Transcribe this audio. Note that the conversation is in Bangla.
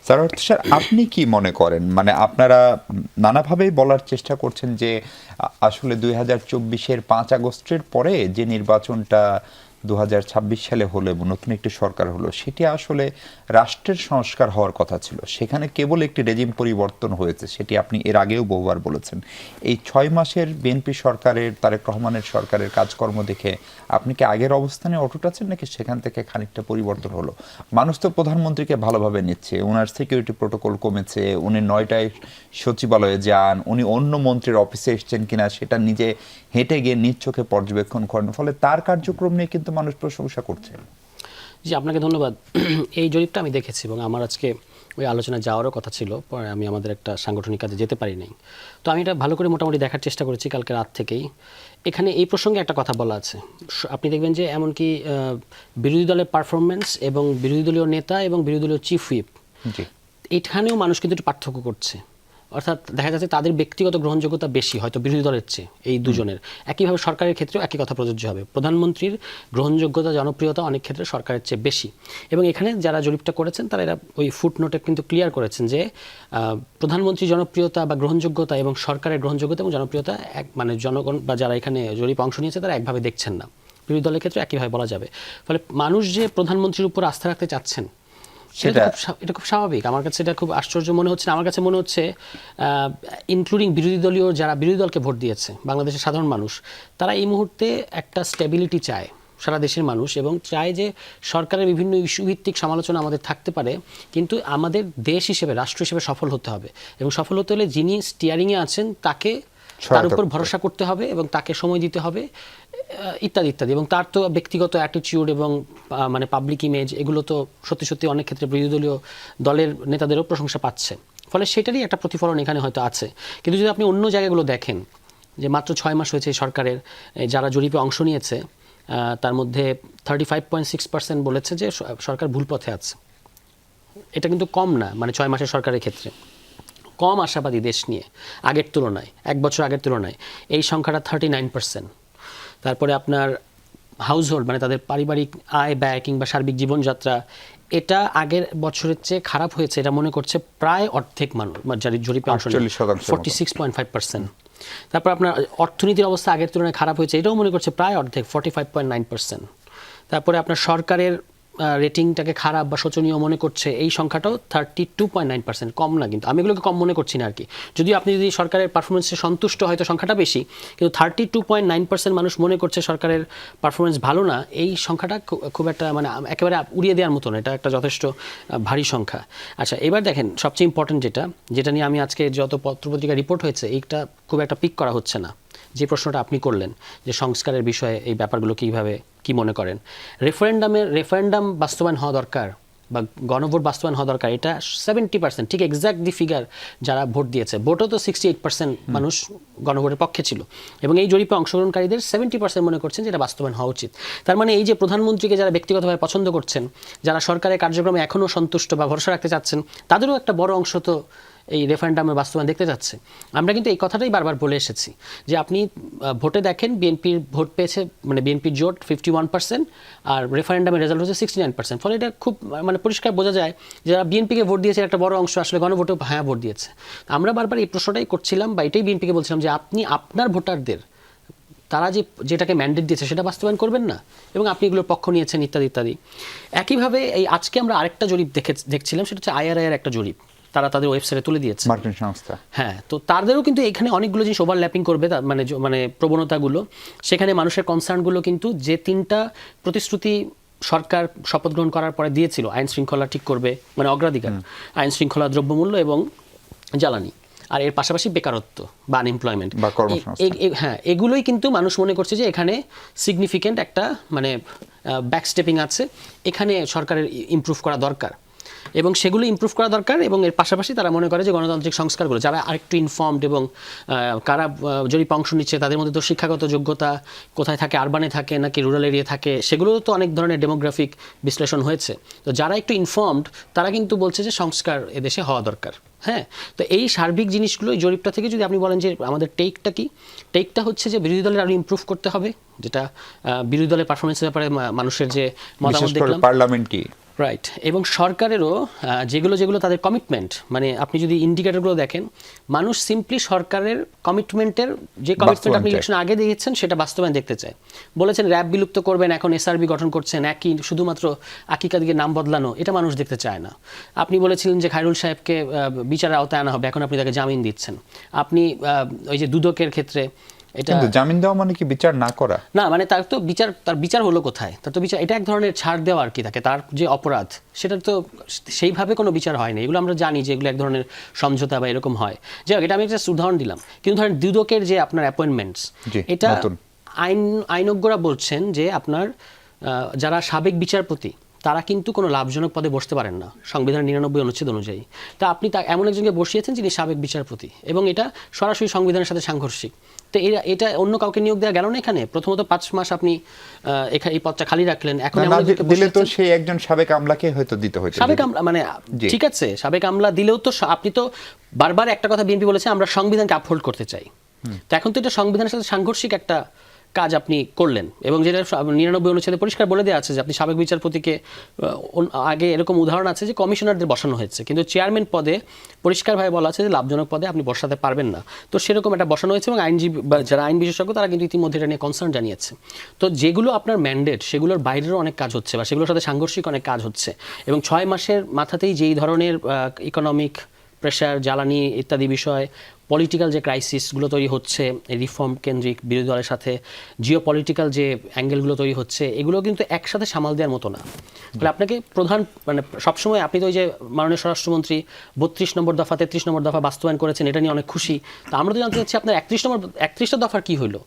স্যার, আপনি কি মনে করেন, মানে আপনারা নানাভাবেই বলার চেষ্টা করছেন যে আসলে 2024-এর 5 আগস্টের পরে যে নির্বাচনটা 2026 সালে হলো এবং নতুন একটি সরকার হলো, সেটি আসলে রাষ্ট্রের সংস্কার হওয়ার কথা ছিল। সেখানে কেবল একটি রেজিম পরিবর্তন হয়েছে, সেটি আপনি এর আগেও বহুবার বলেছেন। এই 6 মাসের বিএনপি সরকারের, তারেক রহমানের সরকারের কাজকর্ম দেখে আপনি কি আগের অবস্থানে অটুট আছেন, নাকি সেখান থেকে খানিকটা পরিবর্তন হলো? মানুষ তো প্রধানমন্ত্রীকে ভালোভাবে নিচ্ছে, ওনার সিকিউরিটি প্রোটোকল কমেছে, উনি 9টায় সচিবালয়ে যান, উনি অন্য মন্ত্রীর অফিসে এসছেন কিনা সেটা নিজে হেঁটে গিয়ে নিজ চোখে পর্যবেক্ষণ করেন, ফলে তার কার্যক্রম নিয়ে কিন্তু মানুষ প্রশংসা করছে। জি, আপনাকে ধন্যবাদ। এই জরিপটা আমি দেখেছি এবং আমার আজকে ওই আলোচনায় যাওয়ারও কথা ছিল, পরে আমি আমাদের একটা সাংগঠনিক কাজে যেতে পারি নাই। তো আমি এটা ভালো করে মোটামুটি দেখার চেষ্টা করেছি কালকে রাত থেকেই। এখানে এই প্রসঙ্গে একটা কথা বলা আছে। আপনি দেখবেন যে এমনকি বিরোধী দলের পারফরমেন্স এবং বিরোধী দলীয় নেতা এবং বিরোধী দলীয় চিফ হুইপ, এখানেও মানুষ কিন্তু একটু পার্থক্য করছে। অর্থাৎ দেখা যাচ্ছে তাদের ব্যক্তিগত গ্রহণযোগ্যতা বেশি হয়তো বিরোধী দলের চেয়ে এই দুজনের। একইভাবে সরকারের ক্ষেত্রেও একই কথা প্রযোজ্য হবে। প্রধানমন্ত্রীর গ্রহণযোগ্যতা, জনপ্রিয়তা অনেক ক্ষেত্রে সরকারের চেয়ে বেশি। এবং এখানে যারা জরিপটা করেছেন তারা এরা ওই ফুটনোটে কিন্তু ক্লিয়ার করেছেন যে প্রধানমন্ত্রীর জনপ্রিয়তা বা গ্রহণযোগ্যতা এবং সরকারের গ্রহণযোগ্যতা এবং জনপ্রিয়তা এক, মানে জনগণ বা যারা এখানে জরিপ অংশ নিয়েছে তারা একভাবে দেখছেন না। বিরোধী দলের ক্ষেত্রে একইভাবে বলা যাবে। ফলে মানুষ যে প্রধানমন্ত্রীর উপর আস্থা রাখতে চাচ্ছেন এটা খুব স্বাভাবিক। আমার কাছে এটা খুব আশ্চর্য মনে হচ্ছে না। আমার কাছে মনে হচ্ছে ইনক্লুডিং বিরোধী দলীয় যারা বিরোধী দলকে ভোট দিয়েছে, বাংলাদেশের সাধারণ মানুষ, তারা এই মুহূর্তে একটা স্টেবিলিটি চায় সারা দেশের মানুষ, এবং চায় যে সরকারের বিভিন্ন ইস্যুভিত্তিক সমালোচনা আমাদের থাকতে পারে, কিন্তু আমাদের দেশ হিসেবে, রাষ্ট্র হিসেবে সফল হতে হবে। এবং সফল হতে হলে যিনি স্টিয়ারিংয়ে আছেন তাকে, তার উপর ভরসা করতে হবে এবং তাকে সময় দিতে হবে, ইত্যাদি ইত্যাদি। এবং তার তো ব্যক্তিগত অ্যাটিটিউড এবং মানে পাবলিক ইমেজ, এগুলো তো সত্যি সত্যি অনেক ক্ষেত্রে বিরোধী দলীয় দলের নেতাদেরও প্রশংসা পাচ্ছে। ফলে সেটারই একটা প্রতিফলন এখানে হয়তো আছে। কিন্তু যদি আপনি অন্য জায়গাগুলো দেখেন, যে মাত্র 6 মাস হয়েছে সরকারের, যারা জরিপে অংশ নিয়েছে তার মধ্যে 35.6% বলেছে যে সরকার ভুল পথে আছে। এটা কিন্তু কম না, মানে 6 মাসের সরকারের ক্ষেত্রে কম আশাবাদী দেশ নিয়ে আগের তুলনায়, 1 বছর আগের তুলনায় এই সংখ্যাটা 39%। তারপরে আপনার হাউসহোল্ড, মানে তাদের পারিবারিক আয় ব্যয় কিংবা সার্বিক জীবনযাত্রা, এটা আগের বছরের চেয়ে খারাপ হয়েছে, এটা মনে করছে প্রায় অর্ধেক মানুষ, যারা জরিপে অংশ নেয়, 46.5%। তারপর আপনার অর্থনীতির অবস্থা আগের তুলনায় খারাপ হয়েছে, এটাও মনে করছে প্রায় অর্ধেক, 45.9%। তারপরে আপনার সরকারের রেটিংটাকে খারাপ বা শোচনীয় মনে করছে, এই সংখ্যাটাও 32.9%। কম না, কিন্তু আমি এগুলোকে কম মনে করছি না আর কি। যদিও আপনি যদি সরকারের পারফরমেন্সে সন্তুষ্ট, হয়তো সংখ্যাটা বেশি, কিন্তু 32.9% মানুষ মনে করছে সরকারের পারফরমেন্স ভালো না, এই সংখ্যাটা খুব একটা, মানে একেবারে উড়িয়ে দেওয়ার মতো না, এটা একটা যথেষ্ট ভারী সংখ্যা। আচ্ছা, এবার দেখেন সবচেয়ে ইম্পর্টেন্ট যেটা নিয়ে আমি আজকে যত পত্রপত্রিকা রিপোর্ট হয়েছে, এইটা খুব একটা পিক করা হচ্ছে না। যে প্রশ্নটা আপনি করলেন যে সংস্কারের বিষয়ে এই ব্যাপারগুলো কীভাবে কি মনে করেন, রেফারেন্ডাম বাস্তবায়ন হওয়া দরকার বা গণভোট বাস্তবায়ন হওয়া দরকার, এটা 70%, ঠিক এক্স্যাক্ট দি ফিগার যারা ভোট দিয়েছে। ভোটও তো 68% মানুষ গণভোটের পক্ষে ছিল, এবং এই জরিপে অংশগ্রহণকারীদের 70% মনে করছেন যে এটা বাস্তবায়ন হওয়া উচিত। তার মানে এই যে প্রধানমন্ত্রীকে যারা ব্যক্তিগতভাবে পছন্দ করছেন, যারা সরকারের কার্যক্রমে এখনও সন্তুষ্ট বা ভরসা রাখতে চাচ্ছেন, তাদেরও একটা বড় অংশ তো এই রেফারেন্ডামের বাস্তবায়ন দেখতে যাচ্ছে। আমরা কিন্তু এই কথাটাই বারবার বলে এসেছি যে আপনি ভোটে দেখেন বিএনপির ভোট পেয়েছে, মানে বিএনপির জোট 51%, আর রেফারেন্ডামের রেজাল্ট হচ্ছে 69%। ফলে এটা খুব মানে পরিষ্কার বোঝা যায় যারা বিএনপিকে ভোট দিয়েছে একটা বড় অংশ আসলে গণভোটেও হ্যাঁ ভোট দিয়েছে। আমরা বারবার এই প্রশ্নটাই করছিলাম বা এটাই বিএনপিকে বলছিলাম যে আপনি আপনার ভোটারদের, তারা যেটাকে ম্যান্ডেট দিয়েছে সেটা বাস্তবায়ন করবেন না, এবং আপনি এগুলোর পক্ষ নিয়েছেন ইত্যাদি ইত্যাদি। একইভাবে এই আজকে আমরা আরেকটা জরিপ দেখছিলাম, সেটা হচ্ছে IRI এর একটা জরিপ, তারা তাদের ওয়েবসাইটে তুলে দিয়েছে, মার্কিন সংস্থা। হ্যাঁ, তো তাদেরও কিন্তু এখানে অনেকগুলো জিনিস ওভারল্যাপিং করবে, মানে প্রবণতাগুলো, সেখানে মানুষের কনসার্নগুলো কিন্তু যে 3টা প্রতিশ্রুতি সরকার শপথ গ্রহণ করার পরে দিয়েছিল, আইন শৃঙ্খলা ঠিক করবে, মানে অগ্রাধিকার, আইন শৃঙ্খলা, দ্রব্যমূল্য এবং জ্বালানি, আর এর পাশাপাশি বেকারত্ব বা আনএমপ্লয়মেন্ট, হ্যাঁ, এগুলোই কিন্তু মানুষ মনে করছে যে এখানে সিগনিফিক্যান্ট একটা মানে ব্যাকস্টেপিং আছে, এখানে সরকারের ইমপ্রুভ করা দরকার, এবং সেগুলো ইমপ্রুভ করা দরকার। এবং এর পাশাপাশি তারা মনে করে যে গণতান্ত্রিক সংস্কারগুলো, যারা আরেকটু ইনফর্মড এবং কারা জরিপে অংশ নিচ্ছে, তাদের মধ্যে তো শিক্ষাগত যোগ্যতা কোথায় থাকে, আরবানে থাকে নাকি রুরাল এরিয়া থাকে, সেগুলোও তো অনেক ধরনের ডেমোগ্রাফিক বিশ্লেষণ হয়েছে। তো যারা একটু ইনফর্মড তারা কিন্তু বলছে যে সংস্কার এদেশে হওয়া দরকার। হ্যাঁ, তো এই সার্বিক জিনিসগুলো এই জরিপটা থেকে যদি আপনি বলেন যে আমাদের টেকটা কি, টেকটা হচ্ছে যে বিরোধী দলের আরও ইমপ্রুভ করতে হবে, যেটা বিরোধী দলের পারফরমেন্সের ব্যাপারে মানুষের যে মতামত দেখলাম, রাইট। এবং সরকারেরও যেগুলো যেগুলো তাদের কমিটমেন্ট, মানে আপনি যদি ইন্ডিকেটরগুলো দেখেন, মানুষ সিম্পলি সরকারের কমিটমেন্টের যে কমিটমেন্ট আপনি চায়। ইলেকশন আগে দিয়েছেন সেটা বাস্তবায়ন দেখতে চায়। বলেছেন র্যাব বিলুপ্ত করবেন, এখন এসআরবি গঠন করছেন, একই শুধুমাত্র আকিকা দিকে নাম বদলানো, এটা মানুষ দেখতে চায় না। আপনি বলেছিলেন যে খায়রুল সাহেবকে বিচারের আওতায় আনা হবে, এখন আপনি তাকে জামিন দিচ্ছেন। আপনি ওই যে দুদকের ক্ষেত্রে এটা কিন্তু জামিন দেওয়া মানে কি বিচার না করা? না, মানে তার বিচার হলো কোথায়? তার তো বিচার, এটা এক ধরনের ছাড় দেওয়া আর কি তাকে, তার যে অপরাধ সেটার তো সেইভাবে কোনো বিচার হয় না। এগুলো আমরা জানি যে এগুলো এক ধরনের সমঝোতা বা এরকম হয়। যাই হোক, এটা আমি একটা উদাহরণ দিলাম। কিন্তু ধরেন দুদকের যে আপনার অ্যাপয়েন্টমেন্টস, জি, এটা নতুন। আইনজ্ঞরা বলছেন যে আপনার যারা সাবেক বিচারপতি তারা কিন্তু কোনো লাভজনক পদে বসতে পারেন না সংবিধানের 99 অনুচ্ছেদ অনুযায়ী। তা আপনি এমন একজনকে বসিয়েছেন যিনি সাবেক বিচারপতি, এবং এটা সরাসরি সংবিধানের সাথে সাংঘর্ষিক। তো এটা অন্য কাউকে নিয়োগ দেওয়া গেল না এখানে। প্রথমত 5 মাস আপনি এই পদটা খালি রাখলেন, এখন না, এমন না একজনকে দিলে তো বসিয়েছেন- সেই একজন সাবেক আমলাকে হয়তো দিতে হতো। সাবেক আমলা মানে জি। ঠিক আছে, সাবেক আমলা দিলেও তো আপনি তো বারবার একটা কথা বিএনপি বলেছে, আমরা সংবিধানকে আপহোল্ড করতে চাই। তো এখন তো এটা সংবিধানের সাথে সাংঘর্ষিক একটা কাজ আপনি করলেন, এবং যেটা 99 অনুচ্ছেদে পরিষ্কার বলে দেওয়া আছে যে আপনি সাবেক বিচারপতিকে আগে এরকম উদাহরণ আছে যে কমিশনারদের বসানো হয়েছে, কিন্তু চেয়ারম্যান পদে পরিষ্কারভাবে বলা আছে যে লাভজনক পদে আপনি বসাতে পারবেন না। তো সেরকম একটা বসানো হয়েছে, এবং আইনজীবী বা যারা আইন বিশেষজ্ঞ তারা কিন্তু ইতিমধ্যে এটা নিয়ে কনসার্ন জানিয়েছে। তো যেগুলো আপনার ম্যান্ডেট সেগুলোর বাইরেরও অনেক কাজ হচ্ছে, বা সেগুলোর সাথে সাংঘর্ষিক অনেক কাজ হচ্ছে, এবং 6 মাসের মাথাতেই যেই ধরনের ইকোনমিক প্রেশার, জ্বালানি ইত্যাদি বিষয়, পলিটিক্যাল যে ক্রাইসিসগুলো তৈরি হচ্ছে রিফর্ম কেন্দ্রিক বিরোধী দলের সাথে, জিও পলিটিক্যাল যে অ্যাঙ্গেলগুলো তৈরি হচ্ছে, এগুলো কিন্তু একসাথে সামাল দেওয়ার মতো না। ফলে আপনাকে মানে সবসময় আপনি তো ওই যে মাননীয় স্বরাষ্ট্রমন্ত্রী 32 নম্বর দফা 33 নম্বর দফা বাস্তবায়ন করেছেন, এটা নিয়ে অনেক খুশি। তো আমরা তো জানতে চাচ্ছি আপনার 31 নম্বর 31টা দফার কী হলো?